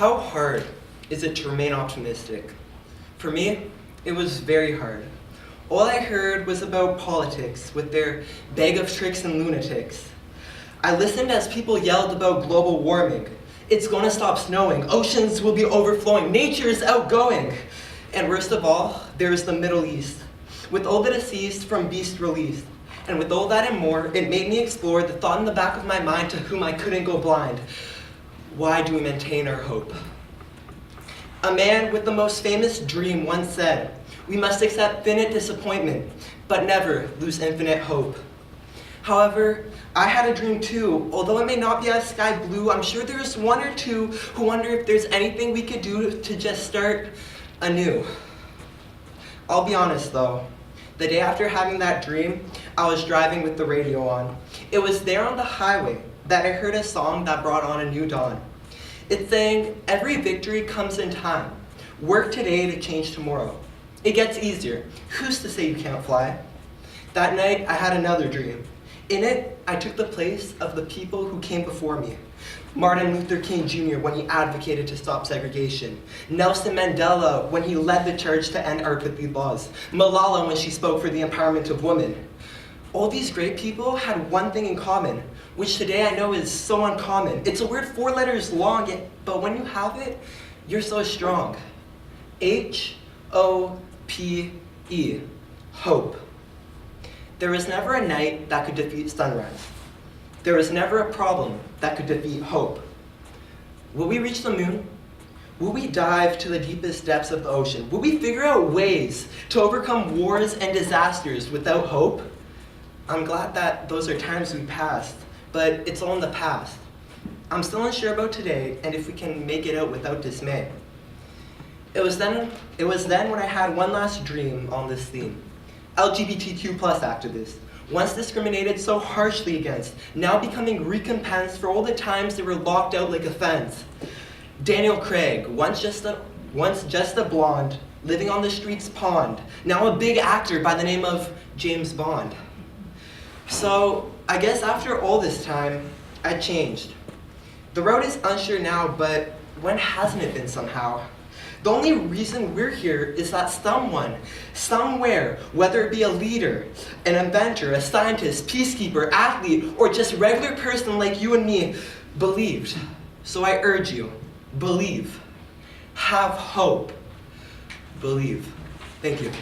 How hard is it to remain optimistic? For me, it was very hard. All I heard was about politics with their bag of tricks and lunatics. I listened as people yelled about global warming. It's gonna stop snowing, oceans will be overflowing, nature is outgoing. And worst of all, there is the Middle East, with all the deceased from beast released. And with all that and more, it made me explore the thought in the back of my mind to whom I couldn't go blind. Why do we maintain our hope? A man with the most famous dream once said, "We must accept finite disappointment, but never lose infinite hope." However, I had a dream too. Although it may not be as sky blue, I'm sure there's one or two who wonder if there's anything we could do to just start anew. I'll be honest though, the day after having that dream, I was driving with the radio on. It was there on the highway that I heard a song that brought on a new dawn. It sang, "Every victory comes in time. Work today to change tomorrow. It gets easier. Who's to say you can't fly?" That night, I had another dream. In it, I took the place of the people who came before me. Martin Luther King Jr. when he advocated to stop segregation. Nelson Mandela when he led the charge to end apartheid laws. Malala when she spoke for the empowerment of women. All these great people had one thing in common, which today I know is so uncommon. It's a word 4 letters long, but when you have it, you're so strong. H-O-P-E, hope. There was never a night that could defeat sunrise. There was never a problem that could defeat hope. Will we reach the moon? Will we dive to the deepest depths of the ocean? Will we figure out ways to overcome wars and disasters without hope? I'm glad that those are times we passed, but it's all in the past. I'm still unsure about today and if we can make it out without dismay. It was then when I had one last dream on this theme. LGBTQ+ activists, once discriminated so harshly against, now becoming recompensed for all the times they were locked out like a fence. Daniel Craig, once just a blonde, living on the street's pond, now a big actor by the name of James Bond. So, I guess after all this time, I changed. The road is unsure now, but when hasn't it been somehow? The only reason we're here is that someone, somewhere, whether it be a leader, an inventor, a scientist, peacekeeper, athlete, or just regular person like you and me, believed. So I urge you, believe. Have hope. Believe. Thank you.